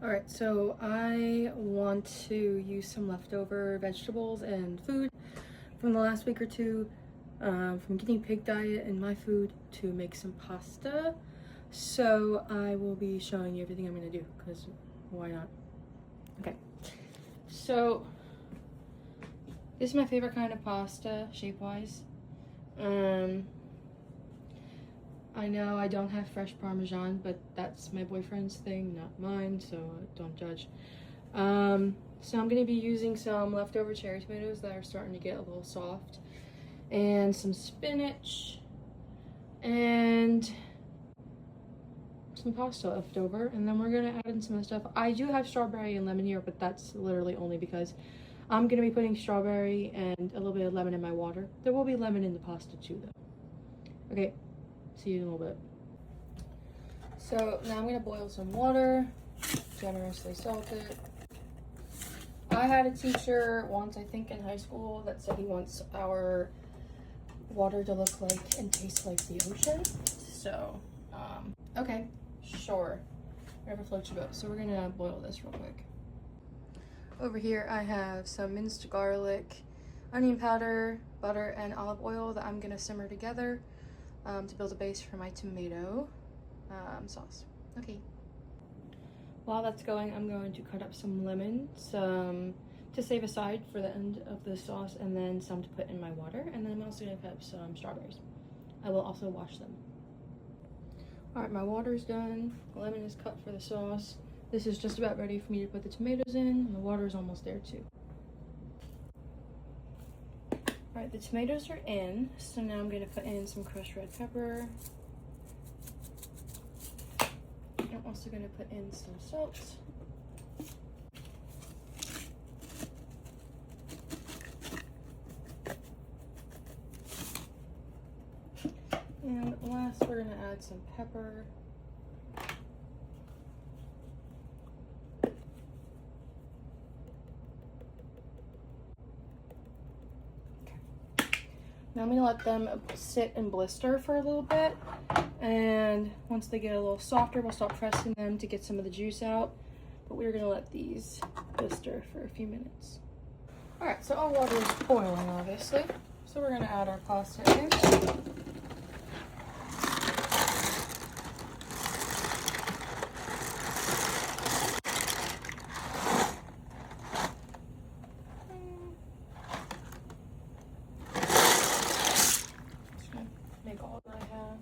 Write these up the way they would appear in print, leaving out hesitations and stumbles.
Alright, so I want to use some leftover vegetables and food from the last week or two, from Guinea Pig diet and my food, to make some pasta. So I will be showing you everything I'm going to do, because why not? Okay, so this is my favorite kind of pasta, shape-wise. I know I don't have fresh Parmesan, but that's my boyfriend's thing, not mine, so don't judge. So I'm gonna be using some leftover cherry tomatoes that are starting to get a little soft, and some spinach, and some pasta left over, and then we're gonna add in some of the stuff. I do have strawberry and lemon here, but that's literally only because I'm gonna be putting strawberry and a little bit of lemon in my water. There will be lemon in the pasta too, though. Okay. See you in a little bit. So now I'm gonna boil some water, generously salt it. I had a teacher once, I think in high school, that said he wants our water to look like and taste like the ocean. So, okay, sure, whatever floats your boat. So we're gonna boil this real quick. Over here I have some minced garlic, onion powder, butter, and olive oil that I'm gonna simmer together to build a base for my tomato sauce. Okay. While that's going, I'm going to cut up some lemon, some to save aside for the end of the sauce, and then some to put in my water. And then I'm also going to cut up some strawberries. I will also wash them. Alright, my water's done. The lemon is cut for the sauce. This is just about ready for me to put the tomatoes in, and the water is almost there too. Alright, the tomatoes are in, so now I'm going to put in some crushed red pepper. I'm also going to put in some salt. And last, we're going to add some pepper. Now I'm gonna let them sit and blister for a little bit, and once they get a little softer, we'll start pressing them to get some of the juice out, but we're gonna let these blister for a few minutes. Alright, so our water is boiling, obviously, so we're gonna add our pasta in. Make all that I have,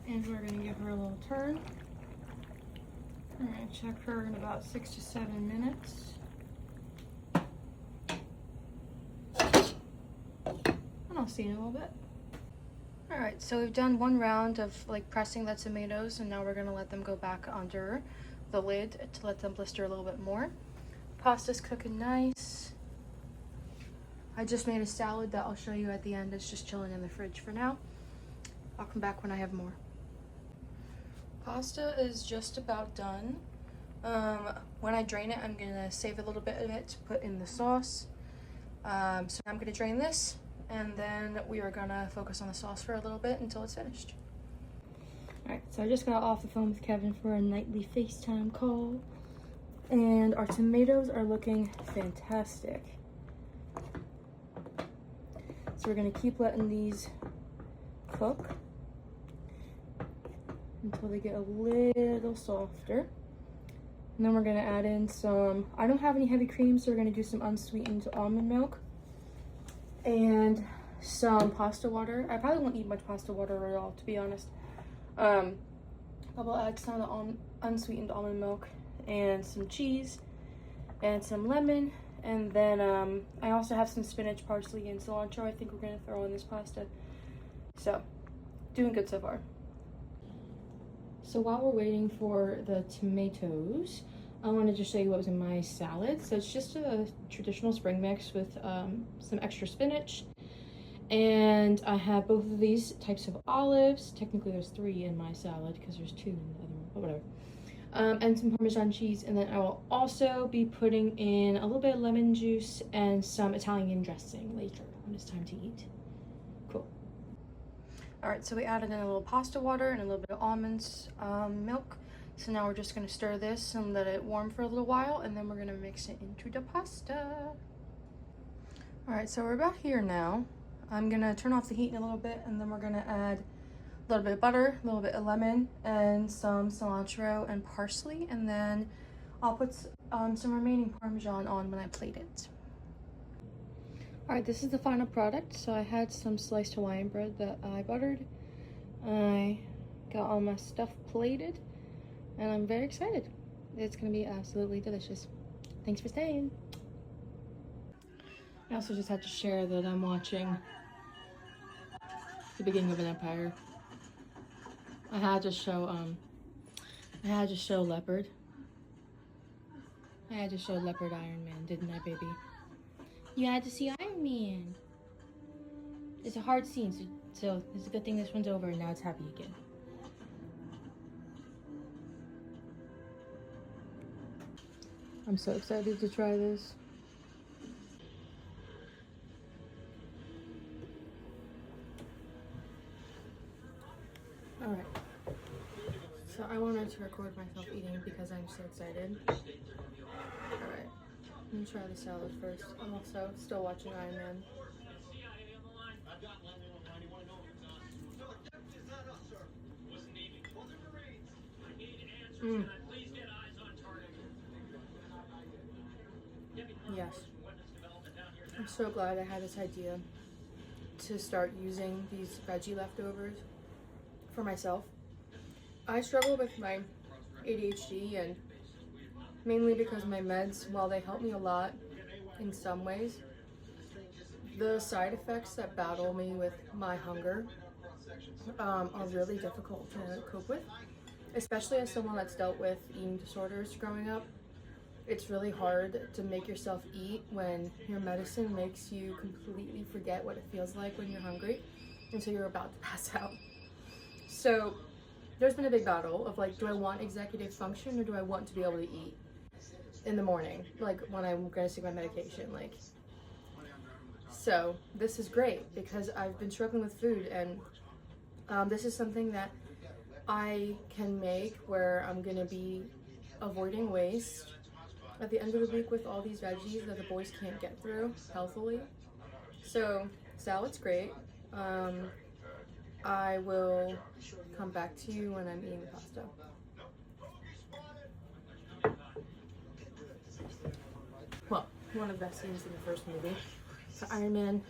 and we're going to give her a little turn. We're going to check her in about 6 to 7 minutes, and I'll see you in a little bit. Alright, so we've done one round of pressing the tomatoes, and now we're going to let them go back under the lid to let them blister a little bit more. Pasta's cooking nice. I just made a salad that I'll show you at the end. It's just chilling in the fridge for now. I'll come back when I have more. Pasta is just about done. When I drain it, I'm gonna save a little bit of it to put in the sauce. So I'm gonna drain this, and then we are gonna focus on the sauce for a little bit until it's finished. Alright, so I just got off the phone with Kevin for a nightly FaceTime call, and our tomatoes are looking fantastic. So we're gonna keep letting these cook until they get a little softer. And then we're gonna add in some, I don't have any heavy cream, so we're gonna do some unsweetened almond milk and some pasta water. I probably won't need much pasta water at all, to be honest. But we'll add some of the unsweetened almond milk and some cheese and some lemon. And then I also have some spinach, parsley, and cilantro I think we're going to throw in this pasta. So, doing good so far. So while we're waiting for the tomatoes, I wanted to show you what was in my salad. So it's just a traditional spring mix with some extra spinach. And I have both of these types of olives. Technically there's 3 in my salad because there's 2 in the other one, but whatever. And some Parmesan cheese, and then I will also be putting in a little bit of lemon juice and some Italian dressing later when it's time to eat. Cool. Alright, so we added in a little pasta water and a little bit of almonds milk So now we're just gonna stir this and let it warm for a little while, and then we're gonna mix it into the pasta. All right, so we're about here now. I'm gonna turn off the heat in a little bit, and then we're gonna add a little bit of butter, a little bit of lemon, and some cilantro and parsley, and then I'll put some remaining Parmesan on when I plate it. All right, this is the final product. So I had some sliced Hawaiian bread that I buttered. I got all my stuff plated, and I'm very excited. It's gonna be absolutely delicious. Thanks for staying. I also just had to share that I'm watching The Beginning of an Empire. I had to show Leopard. I had to show Leopard Iron Man, didn't I, baby? You had to see Iron Man. It's a hard scene, so it's a good thing this one's over and now it's happy again. I'm so excited to try this. Alright. So I wanted to record myself eating because I'm so excited. Alright. I'm gonna try the salad first. I'm also still watching Iron Man. Yes. I'm so glad I had this idea to start using these veggie leftovers for myself. I struggle with my ADHD, and mainly because my meds, while they help me a lot in some ways, the side effects that battle me with my hunger are really difficult to cope with, especially as someone that's dealt with eating disorders growing up. It's really hard to make yourself eat when your medicine makes you completely forget what it feels like when you're hungry until you're about to pass out. So there's been a big battle of like, do I want executive function or do I want to be able to eat in the morning, like when I'm gonna take my medication, like. So this is great because I've been struggling with food, and this is something that I can make where I'm gonna be avoiding waste at the end of the week with all these veggies that the boys can't get through healthily. So salad's great. I will come back to you when I'm eating the pasta. Well, one of the best scenes in the first movie, so Iron Man,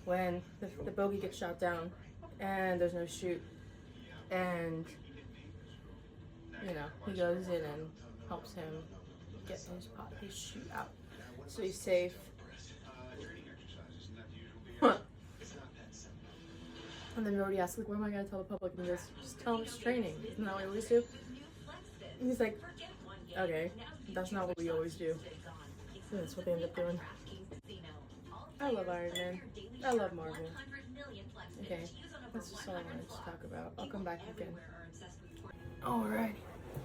when the bogey gets shot down and there's no chute, and you know, he goes in and helps him get his chute out so he's safe. And then Rhodey asks, like, what am I gonna tell the public? And he goes, just tell them it's training. Isn't that what we always do? And he's like, okay, that's not what we always do. So that's what they end up doing. I love Iron Man. I love Marvel. Okay, that's just all I wanted to talk about. I'll come back again. Alright,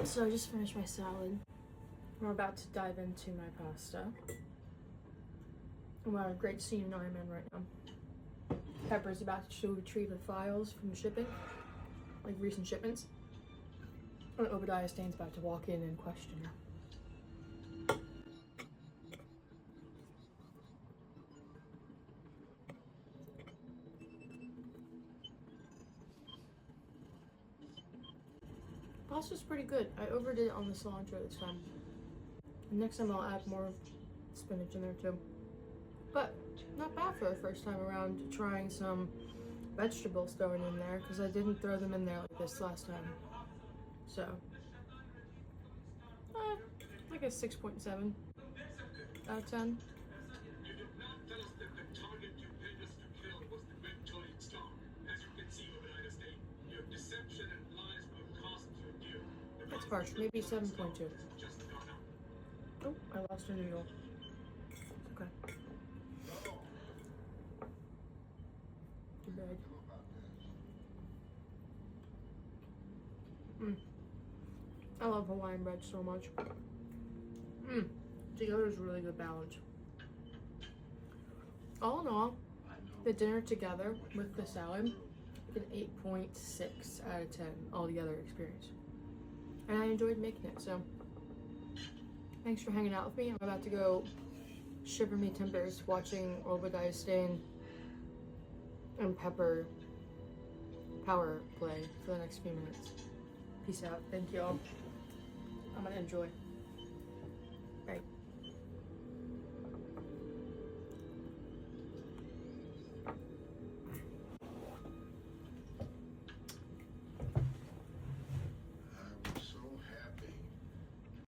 so I just finished my salad. We're about to dive into my pasta. We're on a great scene in Iron Man right now. Pepper's about to retrieve the files from the shipping, like recent shipments. And Obadiah Stane's about to walk in and question her. Pasta's pretty good. I overdid it on the cilantro this time. Next time I'll add more spinach in there too. But not bad for the first time around, trying some vegetables thrown in there, because I didn't throw them in there like this last time. So, like a 6.7 out of 10. That's harsh, maybe 7.2. Oh, I lost a noodle. Okay. Too bad. I love Hawaiian bread so much. Together is a really good balance. All in all, the dinner together with the salad, an 8.6 out of 10 altogether experience. and I enjoyed making it. So thanks for hanging out with me. I'm about to go shiver me timbers watching Obadiah Stane and Pepper power play for the next few minutes. Peace out. Thank you all. I'm gonna enjoy.